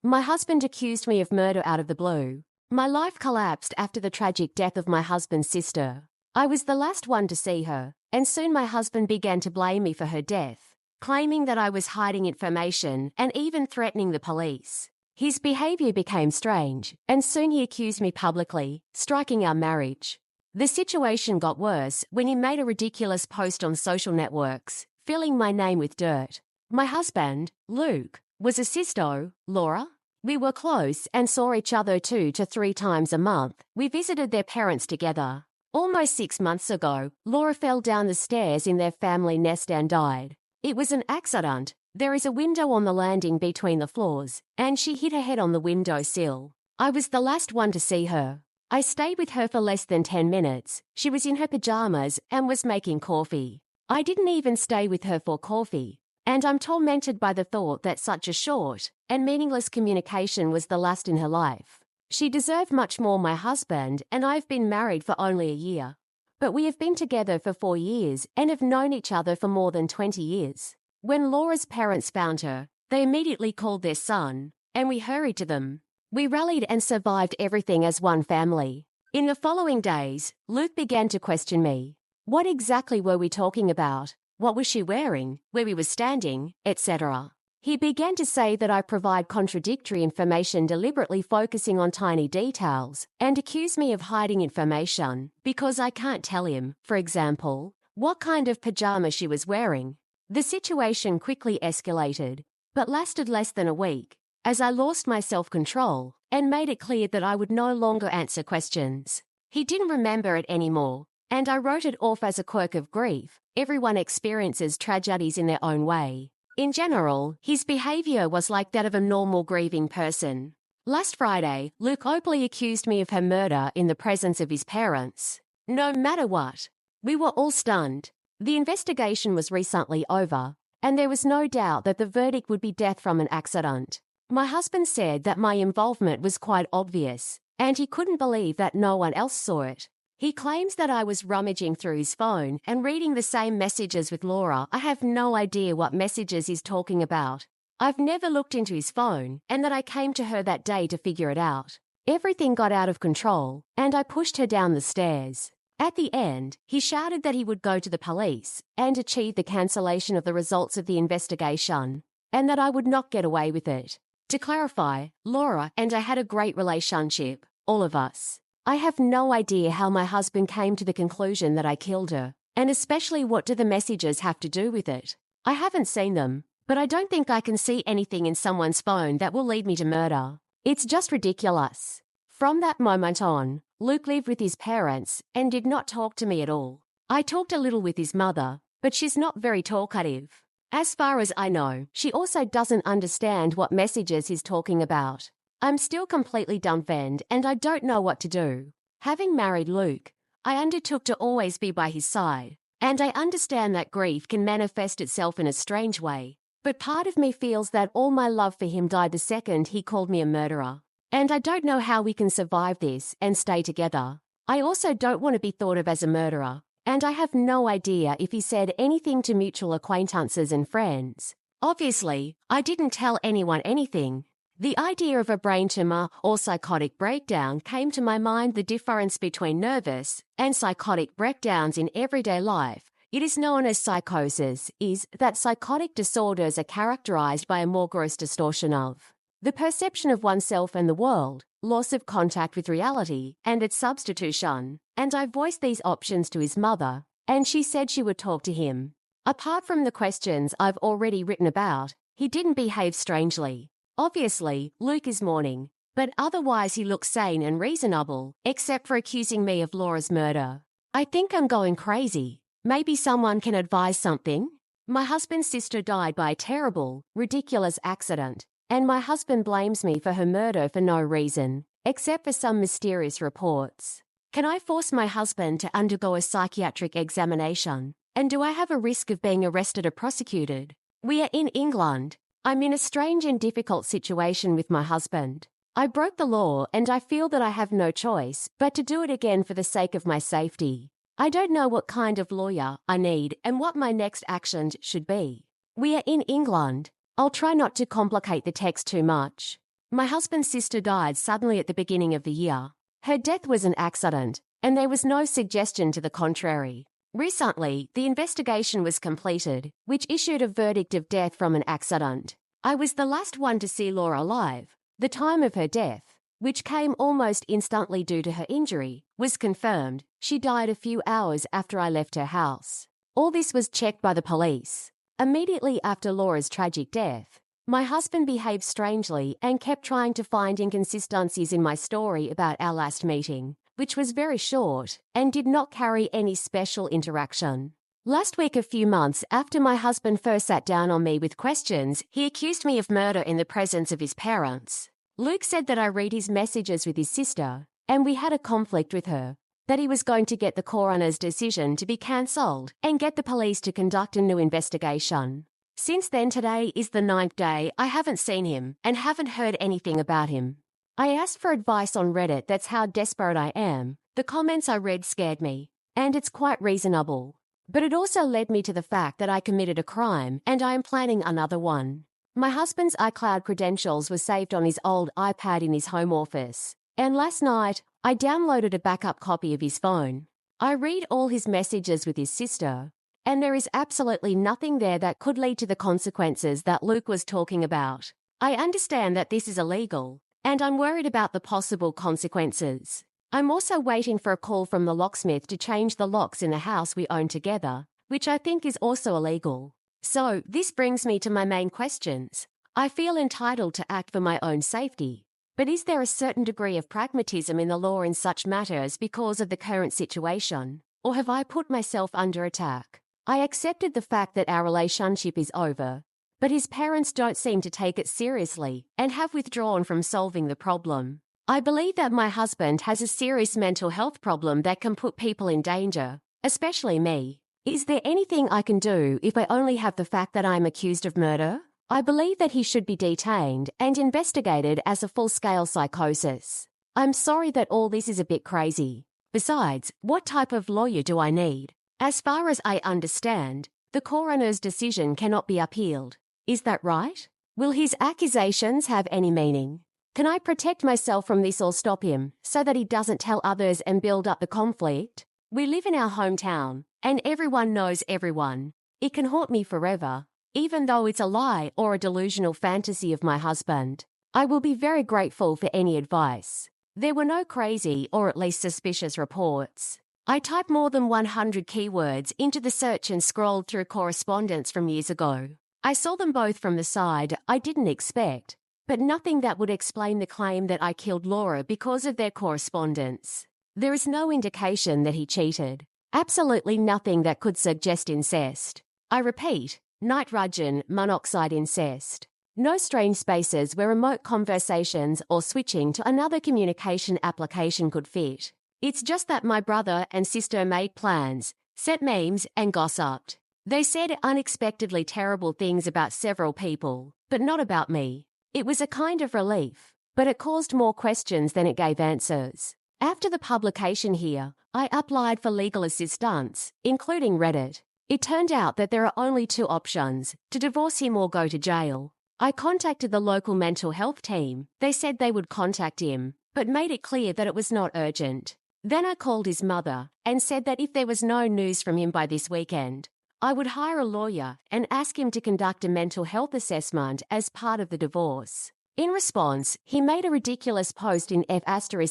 My husband accused me of murder out of the blue. My life collapsed after the tragic death of my husband's sister. I was the last one to see her, and soon my husband began to blame me for her death, claiming that I was hiding information and even threatening the police. His behavior became strange, and soon he accused me publicly, striking our marriage. The situation got worse when he made a ridiculous post on social networks, filling my name with dirt. My husband, Luke, was a sisto, Laura. We were close and saw each other 2 to 3 times a month. We visited their parents together. Almost 6 months ago, Laura fell down the stairs in their family nest and died. It was an accident. There is a window on the landing between the floors, and she hit her head on the window sill. I was the last one to see her. I stayed with her for less than 10 minutes. She was in her pajamas and was making coffee. I didn't even stay with her for coffee. And I'm tormented by the thought that such a short and meaningless communication was the last in her life. She deserved much more, my husband, and I've been married for only a year. But we have been together for 4 years and have known each other for more than 20 years. When Laura's parents found her, they immediately called their son, and we hurried to them. We rallied and survived everything as one family. In the following days, Luke began to question me. What exactly were we talking about? What was she wearing, where we were standing, etc. He began to say that I provide contradictory information, deliberately focusing on tiny details, and accused me of hiding information because I can't tell him, for example, what kind of pajamas she was wearing. The situation quickly escalated, but lasted less than a week, as I lost my self-control and made it clear that I would no longer answer questions. He didn't remember it anymore, and I wrote it off as a quirk of grief. Everyone experiences tragedies in their own way. In general, his behavior was like that of a normal grieving person. Last Friday, Luke openly accused me of her murder in the presence of his parents. No matter what, we were all stunned. The investigation was recently over, and there was no doubt that the verdict would be death from an accident. My husband said that my involvement was quite obvious, and he couldn't believe that no one else saw it. He claims that I was rummaging through his phone and reading the same messages with Laura. I have no idea what messages he's talking about. I've never looked into his phone, and that I came to her that day to figure it out. Everything got out of control, and I pushed her down the stairs. At the end, he shouted that he would go to the police and achieve the cancellation of the results of the investigation, and that I would not get away with it. To clarify, Laura and I had a great relationship, all of us. I have no idea how my husband came to the conclusion that I killed her, and especially what do the messages have to do with it. I haven't seen them, but I don't think I can see anything in someone's phone that will lead me to murder. It's just ridiculous. From that moment on, Luke lived with his parents and did not talk to me at all. I talked a little with his mother, but she's not very talkative. As far as I know, she also doesn't understand what messages he's talking about. I'm still completely dumbfounded and I don't know what to do. Having married Luke, I undertook to always be by his side, and I understand that grief can manifest itself in a strange way. But part of me feels that all my love for him died the second he called me a murderer. And I don't know how we can survive this and stay together. I also don't want to be thought of as a murderer, and I have no idea if he said anything to mutual acquaintances and friends. Obviously, I didn't tell anyone anything. The idea of a brain tumor or psychotic breakdown came to my mind. The difference between nervous and psychotic breakdowns in everyday life, it is known as psychosis, is that psychotic disorders are characterized by a more gross distortion of the perception of oneself and the world, loss of contact with reality, and its substitution. And I voiced these options to his mother, and she said she would talk to him. Apart from the questions I've already written about, he didn't behave strangely. Obviously, Luke is mourning, but otherwise he looks sane and reasonable, except for accusing me of Laura's murder. I think I'm going crazy. Maybe someone can advise something? My husband's sister died by a terrible, ridiculous accident, and my husband blames me for her murder for no reason, except for some mysterious reports. Can I force my husband to undergo a psychiatric examination? And do I have a risk of being arrested or prosecuted? We are in England. I'm in a strange and difficult situation with my husband. I broke the law and I feel that I have no choice but to do it again for the sake of my safety. I don't know what kind of lawyer I need and what my next action should be. We are in England. I'll try not to complicate the text too much. My husband's sister died suddenly at the beginning of the year. Her death was an accident, and there was no suggestion to the contrary. Recently, the investigation was completed, which issued a verdict of death from an accident. I was the last one to see Laura alive. The time of her death, which came almost instantly due to her injury, was confirmed. She died a few hours after I left her house. All this was checked by the police. Immediately after Laura's tragic death, my husband behaved strangely and kept trying to find inconsistencies in my story about our last meeting, which was very short and did not carry any special interaction. Last week, a few months after my husband first sat down on me with questions, he accused me of murder in the presence of his parents. Luke said that I read his messages with his sister, and we had a conflict with her, that he was going to get the coroner's decision to be cancelled and get the police to conduct a new investigation. Since then, today is the 9th day I haven't seen him and haven't heard anything about him. I asked for advice on Reddit. That's how desperate I am. The comments I read scared me, and it's quite reasonable. But it also led me to the fact that I committed a crime and I am planning another one. My husband's iCloud credentials were saved on his old iPad in his home office, and last night I downloaded a backup copy of his phone. I read all his messages with his sister, and there is absolutely nothing there that could lead to the consequences that Luke was talking about. I understand that this is illegal, and I'm worried about the possible consequences. I'm also waiting for a call from the locksmith to change the locks in the house we own together, which I think is also illegal. So, this brings me to my main questions. I feel entitled to act for my own safety, but is there a certain degree of pragmatism in the law in such matters because of the current situation, or have I put myself under attack? I accepted the fact that our relationship is over, but his parents don't seem to take it seriously and have withdrawn from solving the problem. I believe that my husband has a serious mental health problem that can put people in danger, especially me. Is there anything I can do if I only have the fact that I am accused of murder? I believe that he should be detained and investigated as a full-scale psychosis. I'm sorry that all this is a bit crazy. Besides, what type of lawyer do I need? As far as I understand, the coroner's decision cannot be appealed. Is that right? Will his accusations have any meaning? Can I protect myself from this or stop him so that he doesn't tell others and build up the conflict? We live in our hometown, and everyone knows everyone. It can haunt me forever, even though it's a lie or a delusional fantasy of my husband. I will be very grateful for any advice. There were no crazy or at least suspicious reports. I typed more than 100 keywords into the search and scrolled through correspondence from years ago. I saw them both from the side I didn't expect, but nothing that would explain the claim that I killed Laura because of their correspondence. There is no indication that he cheated. Absolutely nothing that could suggest incest. I repeat, nitrogen monoxide incest. No strange spaces where remote conversations or switching to another communication application could fit. It's just that my brother and sister made plans, set memes, and gossiped. They said unexpectedly terrible things about several people, but not about me. It was a kind of relief, but it caused more questions than it gave answers. After the publication here, I applied for legal assistance, including Reddit. It turned out that there are only 2 options, to divorce him or go to jail. I contacted the local mental health team. They said they would contact him, but made it clear that it was not urgent. Then I called his mother and said that if there was no news from him by this weekend, I would hire a lawyer and ask him to conduct a mental health assessment as part of the divorce. In response, he made a ridiculous post in F***K,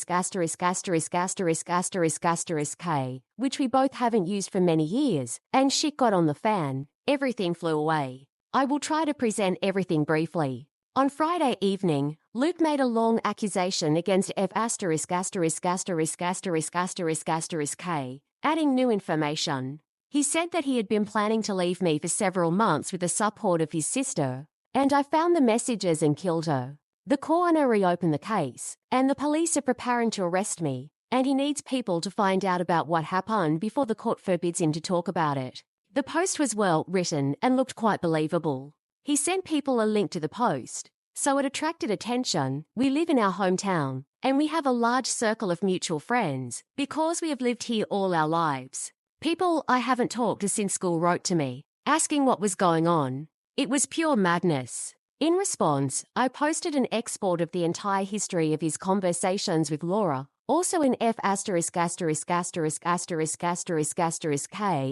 which we both haven't used for many years, and shit got on the fan. Everything flew away. I will try to present everything briefly. On Friday evening, Luke made a long accusation against F***K, adding new information. He said that he had been planning to leave me for several months with the support of his sister, and I found the messages and killed her. The coroner reopened the case, and the police are preparing to arrest me, and he needs people to find out about what happened before the court forbids him to talk about it. The post was well written and looked quite believable. He sent people a link to the post, so it attracted attention. We live in our hometown, and we have a large circle of mutual friends because we have lived here all our lives. People I haven't talked to since school wrote to me, asking what was going on. It was pure madness. In response, I posted an export of the entire history of his conversations with Laura. Also in F*****************K,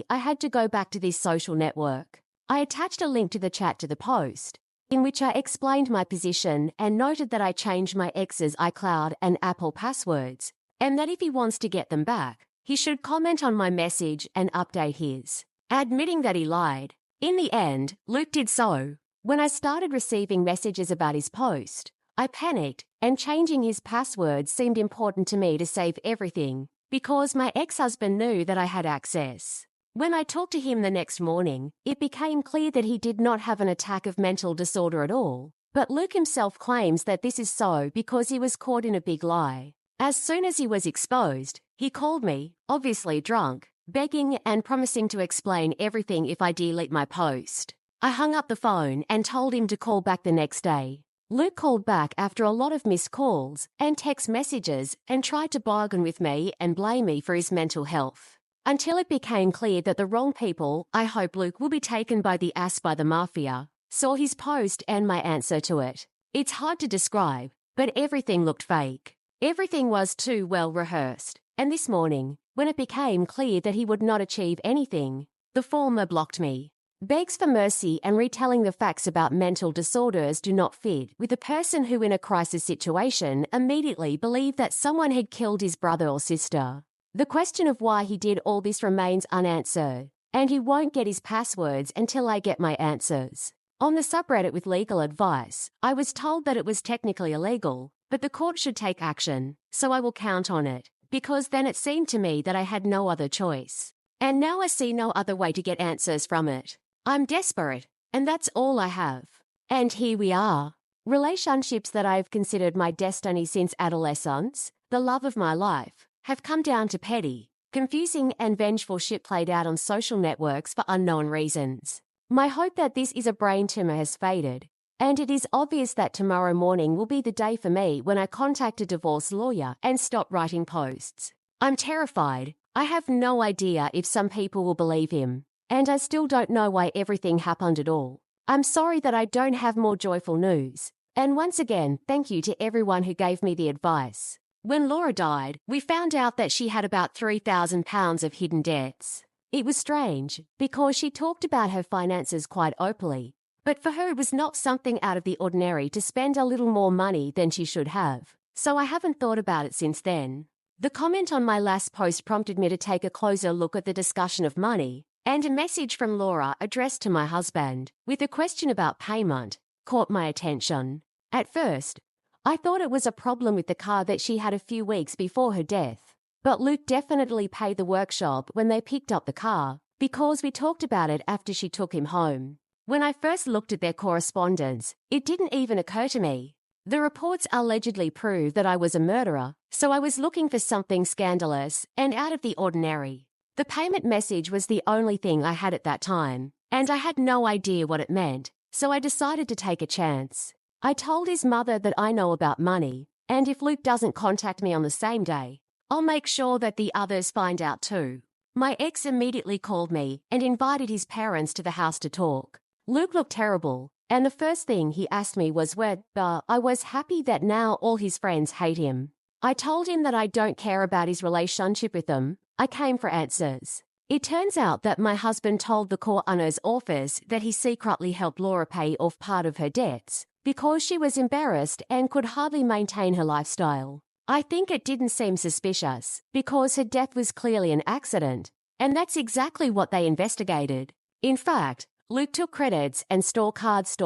I had to go back to this social network. I attached a link to the chat to the post, in which I explained my position and noted that I changed my ex's iCloud and Apple passwords, and that if he wants to get them back, he should comment on my message and update his, admitting that he lied. In the end, Luke did so. When I started receiving messages about his post, I panicked, and changing his password seemed important to me to save everything, because my ex-husband knew that I had access. When I talked to him the next morning, it became clear that he did not have an attack of mental disorder at all. But Luke himself claims that this is so because he was caught in a big lie. As soon as he was exposed, he called me, obviously drunk, begging and promising to explain everything if I delete my post. I hung up the phone and told him to call back the next day. Luke called back after a lot of missed calls and text messages and tried to bargain with me and blame me for his mental health. Until it became clear that the wrong people, I hope Luke will be taken by the ass by the mafia, saw his post and my answer to it. It's hard to describe, but everything looked fake. Everything was too well rehearsed. And this morning, when it became clear that he would not achieve anything, the former blocked me. Begs for mercy and retelling the facts about mental disorders do not fit with a person who in a crisis situation immediately believed that someone had killed his brother or sister. The question of why he did all this remains unanswered, and he won't get his passwords until I get my answers. On the subreddit with legal advice, I was told that it was technically illegal, but the court should take action, so I will count on it, because then it seemed to me that I had no other choice. And now I see no other way to get answers from it. I'm desperate, and that's all I have. And here we are. Relationships that I've considered my destiny since adolescence, the love of my life, have come down to petty, confusing and vengeful shit played out on social networks for unknown reasons. My hope that this is a brain tumor has faded, and it is obvious that tomorrow morning will be the day for me when I contact a divorce lawyer and stop writing posts. I'm terrified. I have no idea if some people will believe him. And I still don't know why everything happened at all. I'm sorry that I don't have more joyful news. And once again, thank you to everyone who gave me the advice. When Laura died, we found out that she had about £3,000 of hidden debts. It was strange, because she talked about her finances quite openly. But for her it was not something out of the ordinary to spend a little more money than she should have. So I haven't thought about it since then. The comment on my last post prompted me to take a closer look at the discussion of money. And a message from Laura addressed to my husband, with a question about payment, caught my attention. At first, I thought it was a problem with the car that she had a few weeks before her death. But Luke definitely paid the workshop when they picked up the car, because we talked about it after she took him home. When I first looked at their correspondence, it didn't even occur to me. The reports allegedly proved that I was a murderer, so I was looking for something scandalous and out of the ordinary. The payment message was the only thing I had at that time, and I had no idea what it meant, so I decided to take a chance. I told his mother that I know about money, and if Luke doesn't contact me on the same day, I'll make sure that the others find out too. My ex immediately called me and invited his parents to the house to talk. Luke looked terrible, and the first thing he asked me was whether I was happy that now all his friends hate him. I told him that I don't care about his relationship with them. I came for answers. It turns out that my husband told the coroner's office that he secretly helped Laura pay off part of her debts because she was embarrassed and could hardly maintain her lifestyle. I think it didn't seem suspicious because her death was clearly an accident, and that's exactly what they investigated. In fact, Luke took credits and store cards.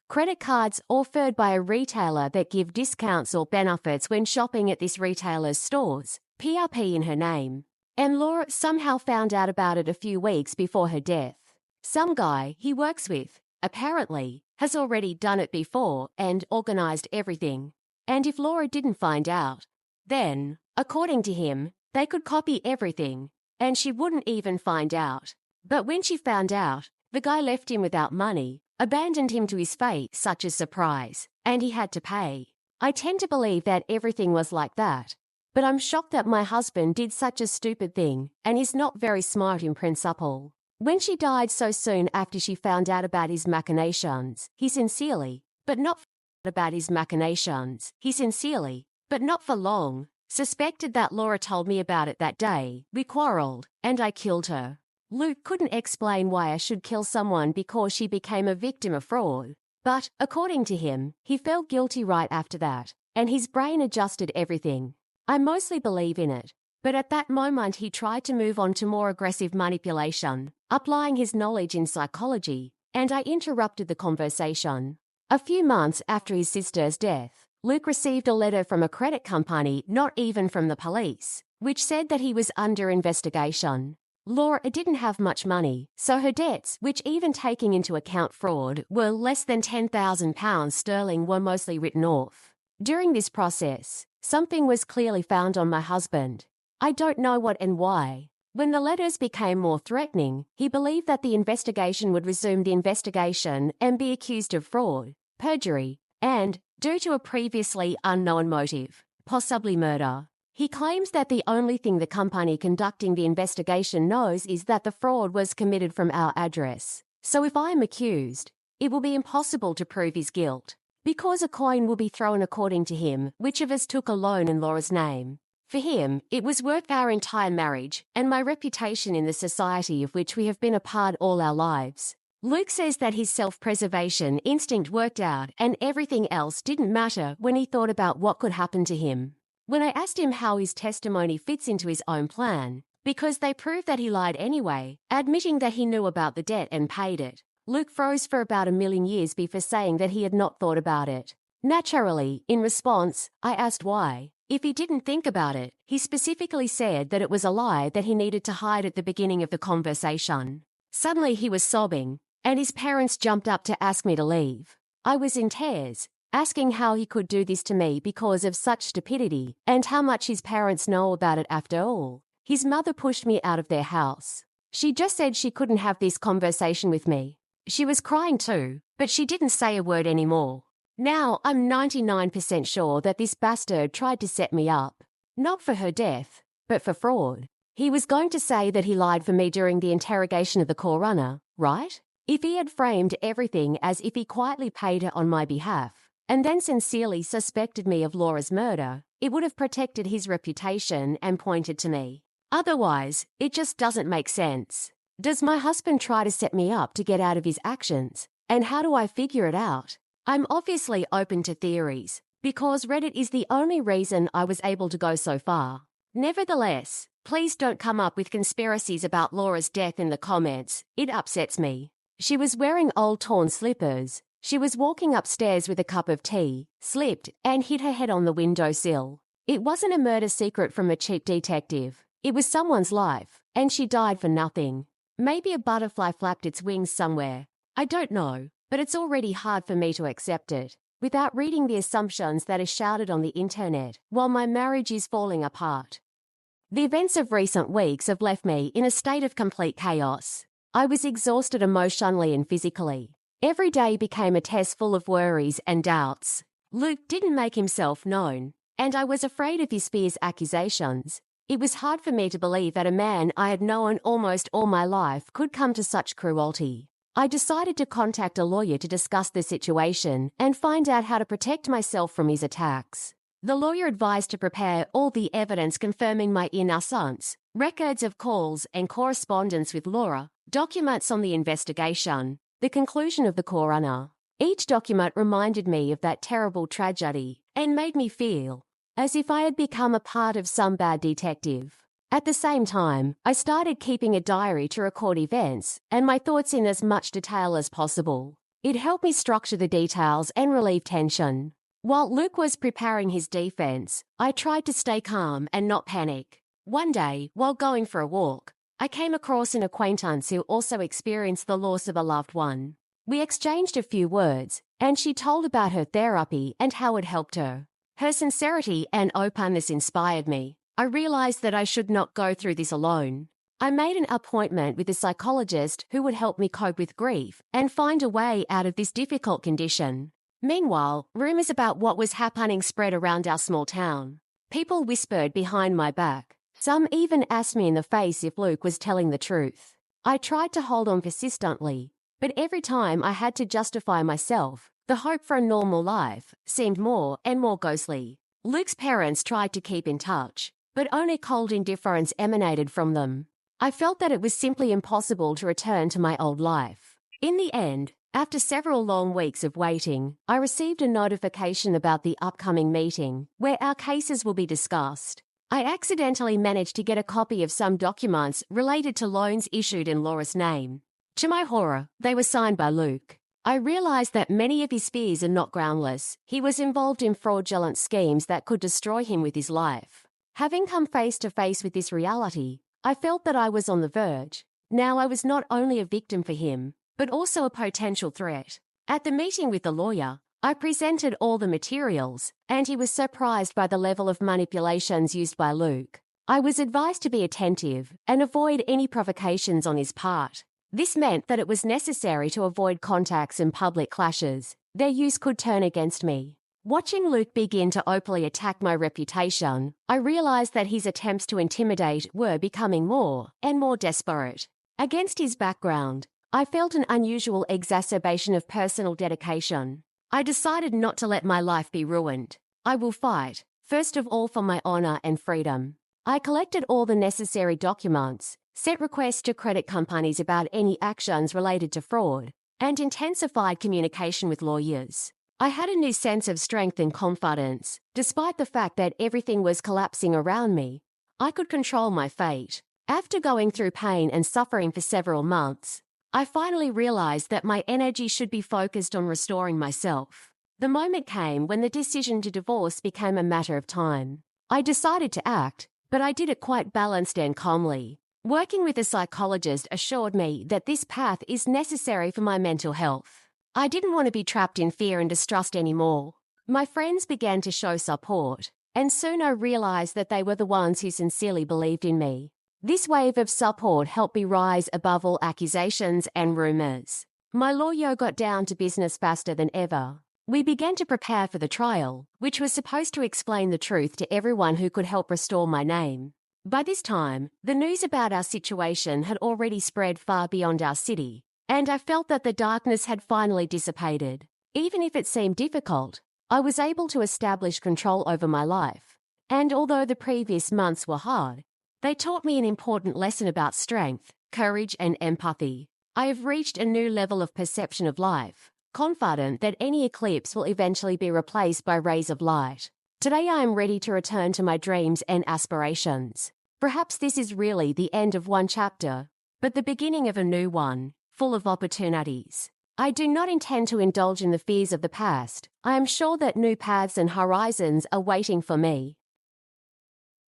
Credit cards offered by a retailer that give discounts or benefits when shopping at this retailer's stores, PRP in her name. And Laura somehow found out about it a few weeks before her death. Some guy he works with, apparently, has already done it before and organized everything. And if Laura didn't find out, then, according to him, they could copy everything, and she wouldn't even find out. But when she found out, the guy left him without money, abandoned him to his fate, such as surprise, and he had to pay. I tend to believe that everything was like that. But I'm shocked that my husband did such a stupid thing and is not very smart in principle. When she died so soon after she found out about his machinations, he sincerely, but not for long, suspected that Laura told me about it that day. We quarreled, and I killed her. Luke couldn't explain why I should kill someone because she became a victim of fraud. But, according to him, he felt guilty right after that, and his brain adjusted everything. I mostly believe in it, but at that moment he tried to move on to more aggressive manipulation, applying his knowledge in psychology, and I interrupted the conversation. A few months after his sister's death, Luke received a letter from a credit company, not even from the police, which said that he was under investigation. Laura didn't have much money, so her debts, which even taking into account fraud, were less than £10,000 were mostly written off. During this process, something was clearly found on my husband. I don't know what and why. When the letters became more threatening, he believed that the investigation would resume the investigation and be accused of fraud, perjury, and, due to a previously unknown motive, possibly murder. He claims that the only thing the company conducting the investigation knows is that the fraud was committed from our address. So if I am accused, it will be impossible to prove his guilt, because a coin will be thrown according to him which of us took a loan in Laura's name. For him, it was worth our entire marriage and my reputation in the society of which we have been a part all our lives. Luke says that his self-preservation instinct worked out and everything else didn't matter when he thought about what could happen to him. When I asked him how his testimony fits into his own plan, because they proved that he lied anyway, admitting that he knew about the debt and paid it, Luke froze for about 1,000,000 years before saying that he had not thought about it. Naturally, in response, I asked why. If he didn't think about it, he specifically said that it was a lie that he needed to hide at the beginning of the conversation. Suddenly he was sobbing, and his parents jumped up to ask me to leave. I was in tears, asking how he could do this to me because of such stupidity, and how much his parents know about it after all. His mother pushed me out of their house. She just said she couldn't have this conversation with me. She was crying too, but she didn't say a word anymore. Now I'm 99% sure that this bastard tried to set me up. Not for her death, but for fraud. He was going to say that he lied for me during the interrogation of the coroner, right? If he had framed everything as if he quietly paid her on my behalf, and then sincerely suspected me of Laura's murder, it would have protected his reputation and pointed to me. Otherwise, it just doesn't make sense. Does my husband try to set me up to get out of his actions? And how do I figure it out? I'm obviously open to theories, because Reddit is the only reason I was able to go so far. Nevertheless, please don't come up with conspiracies about Laura's death in the comments. It upsets me. She was wearing old torn slippers. She was walking upstairs with a cup of tea, slipped, and hit her head on the windowsill. It wasn't a murder secret from a cheap detective. It was someone's life, and she died for nothing. Maybe a butterfly flapped its wings somewhere. I don't know, but it's already hard for me to accept it, without reading the assumptions that are shouted on the internet while my marriage is falling apart. The events of recent weeks have left me in a state of complete chaos. I was exhausted emotionally and physically. Every day became a test full of worries and doubts. Luke didn't make himself known, and I was afraid of his fierce accusations. It was hard for me to believe that a man I had known almost all my life could come to such cruelty. I decided to contact a lawyer to discuss the situation and find out how to protect myself from his attacks. The lawyer advised to prepare all the evidence confirming my innocence, records of calls and correspondence with Laura, documents on the investigation, the conclusion of the coroner. Each document reminded me of that terrible tragedy and made me feel as if I had become a part of some bad detective. At the same time, I started keeping a diary to record events and my thoughts in as much detail as possible. It helped me structure the details and relieve tension. While Luke was preparing his defense, I tried to stay calm and not panic. One day, while going for a walk, I came across an acquaintance who also experienced the loss of a loved one. We exchanged a few words, and she told about her therapy and how it helped her. Her sincerity and openness inspired me. I realized that I should not go through this alone. I made an appointment with a psychologist who would help me cope with grief and find a way out of this difficult condition. Meanwhile, rumors about what was happening spread around our small town. People whispered behind my back. Some even asked me in the face if Luke was telling the truth. I tried to hold on persistently, but every time I had to justify myself, the hope for a normal life seemed more and more ghostly. Luke's parents tried to keep in touch, but only cold indifference emanated from them. I felt that it was simply impossible to return to my old life. In the end, after several long weeks of waiting, I received a notification about the upcoming meeting, where our cases will be discussed. I accidentally managed to get a copy of some documents related to loans issued in Laura's name. To my horror, they were signed by Luke. I realized that many of his fears are not groundless. He was involved in fraudulent schemes that could destroy him with his life. Having come face to face with this reality, I felt that I was on the verge. Now I was not only a victim for him, but also a potential threat. At the meeting with the lawyer, I presented all the materials, and he was surprised by the level of manipulations used by Luke. I was advised to be attentive and avoid any provocations on his part. This meant that it was necessary to avoid contacts and public clashes. Their use could turn against me. Watching Luke begin to openly attack my reputation, I realized that his attempts to intimidate were becoming more and more desperate. Against his background, I felt an unusual exacerbation of personal dedication. I decided not to let my life be ruined. I will fight, first of all for my honor and freedom. I collected all the necessary documents, sent requests to credit companies about any actions related to fraud, and intensified communication with lawyers. I had a new sense of strength and confidence. Despite the fact that everything was collapsing around me, I could control my fate. After going through pain and suffering for several months, I finally realized that my energy should be focused on restoring myself. The moment came when the decision to divorce became a matter of time. I decided to act, but I did it quite balanced and calmly. Working with a psychologist assured me that this path is necessary for my mental health. I didn't want to be trapped in fear and distrust anymore. My friends began to show support, and soon I realized that they were the ones who sincerely believed in me. This wave of support helped me rise above all accusations and rumors. My lawyer got down to business faster than ever. We began to prepare for the trial, which was supposed to explain the truth to everyone who could help restore my name. By this time, the news about our situation had already spread far beyond our city, and I felt that the darkness had finally dissipated. Even if it seemed difficult, I was able to establish control over my life. And although the previous months were hard, they taught me an important lesson about strength, courage, and empathy. I have reached a new level of perception of life, confident that any eclipse will eventually be replaced by rays of light. Today I am ready to return to my dreams and aspirations. Perhaps this is really the end of one chapter, but the beginning of a new one, full of opportunities. I do not intend to indulge in the fears of the past. I am sure that new paths and horizons are waiting for me.